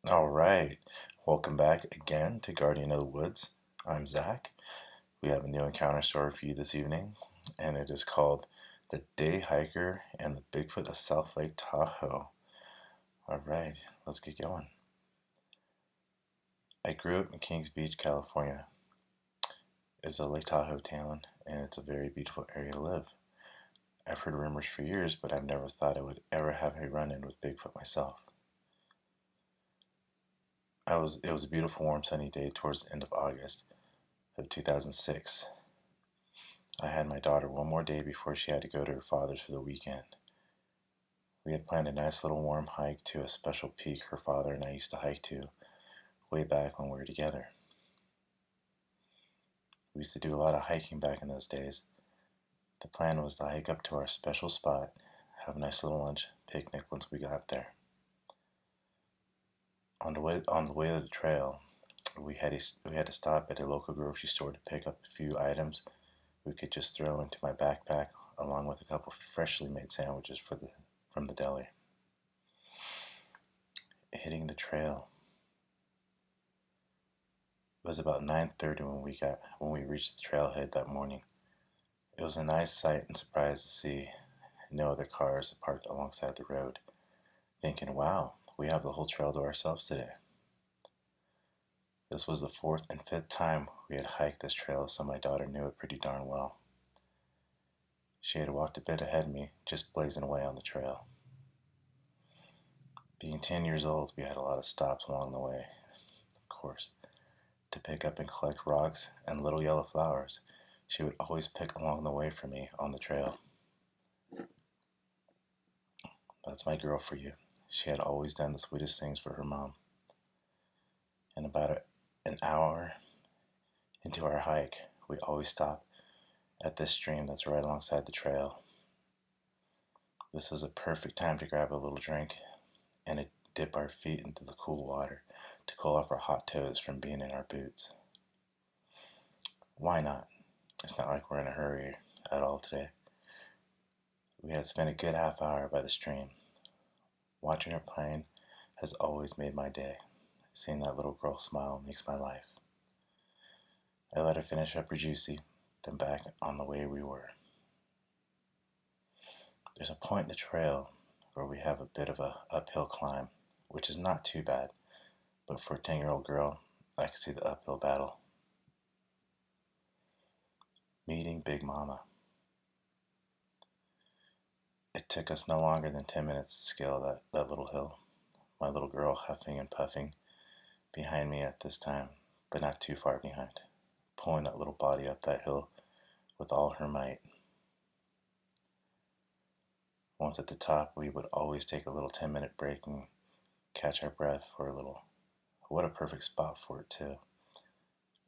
All right, welcome back again to Guardian of the Woods. I'm Zach. We have a new encounter story for you this evening, and it is called The Day Hiker and the Bigfoot of South Lake Tahoe. All right, let's get going. I grew up in Kings Beach, California. It's a Lake Tahoe town, and it's a very beautiful area to live. I've heard rumors for years, but I've never thought I would ever have a run in with Bigfoot myself. It was a beautiful, warm, sunny day towards the end of August of 2006. I had my daughter one more day before she had to go to her father's for the weekend. We had planned a nice little warm hike to a special peak her father and I used to hike to way back when we were together. We used to do a lot of hiking back in those days. The plan was to hike up to our special spot, have a nice little lunch picnic once we got there. On the way to the trail, we had to stop at a local grocery store to pick up a few items we could just throw into my backpack, along with a couple freshly made sandwiches from the deli. Hitting the trail. It was about 9:30 when we reached the trailhead that morning. It was a nice sight and surprise to see no other cars parked alongside the road, thinking, wow, we have the whole trail to ourselves today. This was the fourth and fifth time we had hiked this trail, so my daughter knew it pretty darn well. She had walked a bit ahead of me, just blazing away on the trail. Being 10 years old, we had a lot of stops along the way, of course, to pick up and collect rocks and little yellow flowers she would always pick along the way for me on the trail. That's my girl for you. She had always done the sweetest things for her mom. And about an hour into our hike, we always stop at this stream that's right alongside the trail. This was a perfect time to grab a little drink and to dip our feet into the cool water to cool off our hot toes from being in our boots. Why not? It's not like we're in a hurry at all today. We had spent a good half hour by the stream. Watching her playing has always made my day. Seeing that little girl smile makes my life. I let her finish up her juicy, then back on the way we were. There's a point in the trail where we have a bit of a uphill climb, which is not too bad, but for a 10-year-old girl, I can see the uphill battle. Meeting Big Mama. It took us no longer than 10 minutes to scale that little hill. My little girl huffing and puffing behind me at this time, but not too far behind, pulling that little body up that hill with all her might. Once at the top, we would always take a little 10-minute break and catch our breath for a little. What a perfect spot for it, too.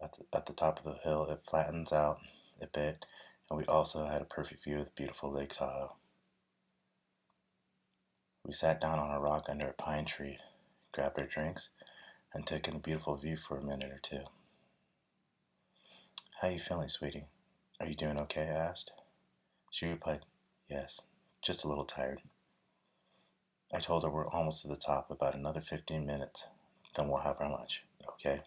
At the top of the hill, it flattens out a bit, and we also had a perfect view of the beautiful Lake Tahoe. We sat down on a rock under a pine tree, grabbed our drinks, and took in the beautiful view for a minute or two. How you feeling, sweetie? Are you doing okay? I asked. She replied, yes, just a little tired. I told her we're almost to the top, about another 15 minutes, then we'll have our lunch, okay?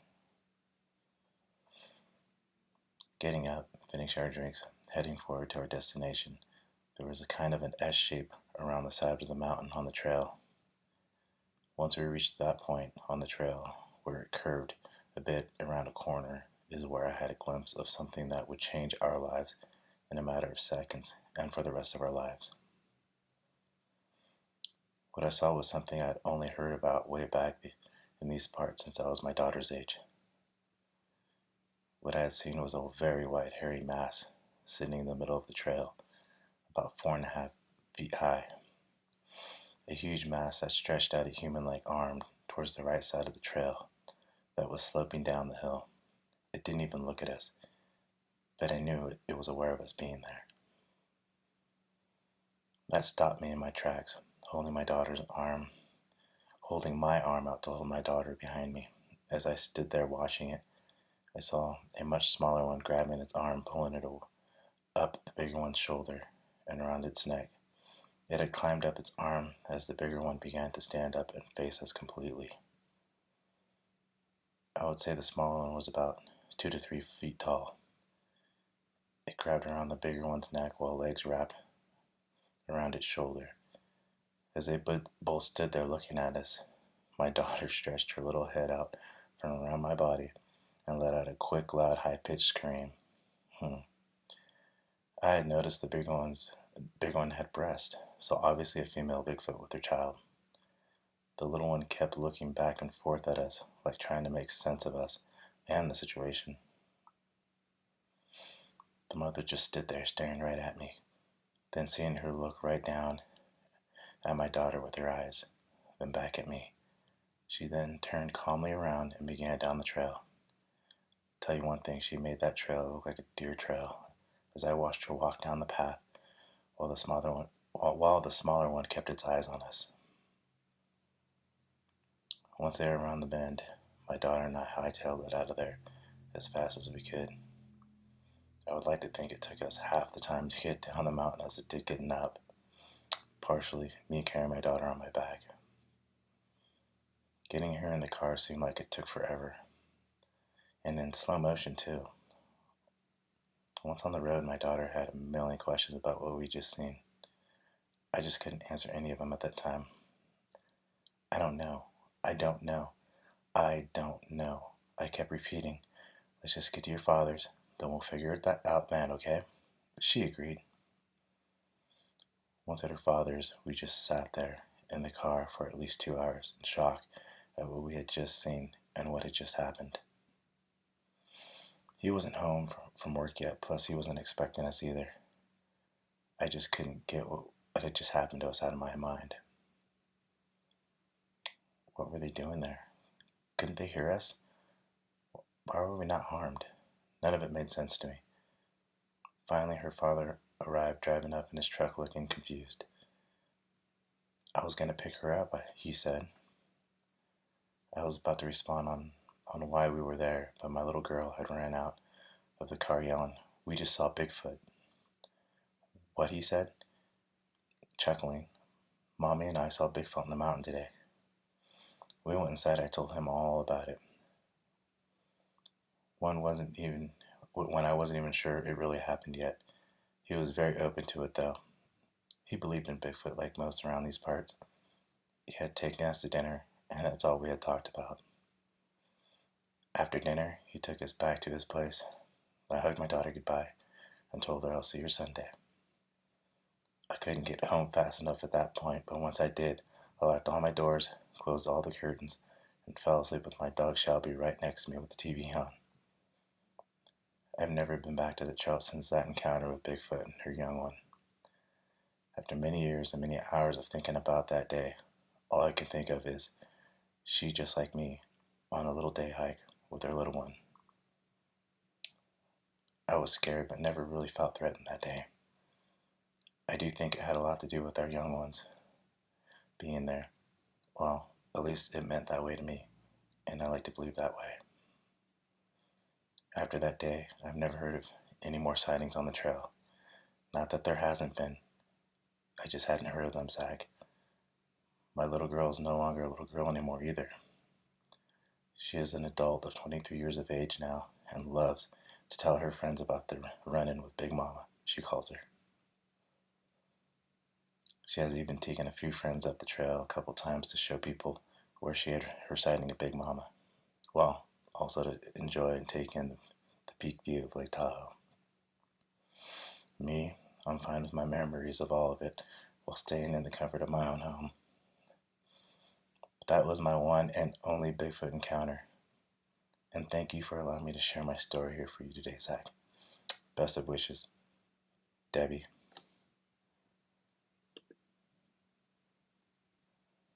Getting up, finishing our drinks, heading forward to our destination, there was a kind of an S shape around the side of the mountain on the trail. Once we reached that point on the trail, where it curved a bit around a corner, is where I had a glimpse of something that would change our lives in a matter of seconds and for the rest of our lives. What I saw was something I had only heard about way back in these parts since I was my daughter's age. What I had seen was a very white, hairy mass sitting in the middle of the trail, about 4.5 feet high. A huge mass that stretched out a human-like arm towards the right side of the trail that was sloping down the hill. It didn't even look at us, but I knew it was aware of us being there. That stopped me in my tracks, holding my arm out to hold my daughter behind me. As I stood there watching it, I saw a much smaller one grabbing its arm, pulling it up the bigger one's shoulder and around its neck. It had climbed up its arm as the bigger one began to stand up and face us completely. I would say the smaller one was about 2 to 3 feet tall. It grabbed around the bigger one's neck while legs wrapped around its shoulder. As they both stood there looking at us, my daughter stretched her little head out from around my body and let out a quick, loud, high-pitched scream. Hmm. I had noticed the big one had breasts, so obviously a female Bigfoot with her child. The little one kept looking back and forth at us, like trying to make sense of us and the situation. The mother just stood there staring right at me, then seeing her look right down at my daughter with her eyes, then back at me. She then turned calmly around and began down the trail. Tell you one thing, she made that trail look like a deer trail as I watched her walk down the path while the smaller one kept its eyes on us. Once they were around the bend, my daughter and I hightailed it out of there as fast as we could. I would like to think it took us half the time to get down the mountain as it did getting up, partially me carrying my daughter on my back. Getting her in the car seemed like it took forever, and in slow motion too. Once on the road, my daughter had a million questions about what we just seen. I just couldn't answer any of them at that time. I don't know. I don't know. I don't know. I kept repeating, let's just get to your father's, then we'll figure that out then, okay? She agreed. Once at her father's, we just sat there in the car for at least 2 hours in shock at what we had just seen and what had just happened. He wasn't home from work yet, plus he wasn't expecting us either. I just couldn't get what had just happened to us out of my mind. What were they doing there? Couldn't they hear us? Why were we not harmed? None of it made sense to me. Finally, her father arrived driving up in his truck looking confused. I was going to pick her up, he said. I was about to respond on why we were there, but my little girl had ran out of the car yelling, "We just saw Bigfoot." What, he said, chuckling. Mommy and I saw Bigfoot on the mountain today. We went inside. I told him all about it. When I wasn't even sure it really happened yet. He was very open to it though. He believed in Bigfoot like most around these parts. He had taken us to dinner, and that's all we had talked about. After dinner, he took us back to his place. I hugged my daughter goodbye and told her I'll see her Sunday. I couldn't get home fast enough at that point, but once I did, I locked all my doors, closed all the curtains, and fell asleep with my dog Shelby right next to me with the TV on. I've never been back to the trail since that encounter with Bigfoot and her young one. After many years and many hours of thinking about that day, all I can think of is she, just like me, on a little day hike with her little one. I was scared but never really felt threatened that day. I do think it had a lot to do with our young ones being there. Well, at least it meant that way to me, and I like to believe that way. After that day, I've never heard of any more sightings on the trail. Not that there hasn't been. I just hadn't heard of them, Zach. My little girl is no longer a little girl anymore either. She is an adult of 23 years of age now and loves to tell her friends about the run-in with Big Mama, she calls her. She has even taken a few friends up the trail a couple times to show people where she had her sighting of Big Mama. Well, also to enjoy and take in the peak view of Lake Tahoe. Me, I'm fine with my memories of all of it while staying in the comfort of my own home. But that was my one and only Bigfoot encounter. And thank you for allowing me to share my story here for you today, Zach. Best of wishes, Debbie.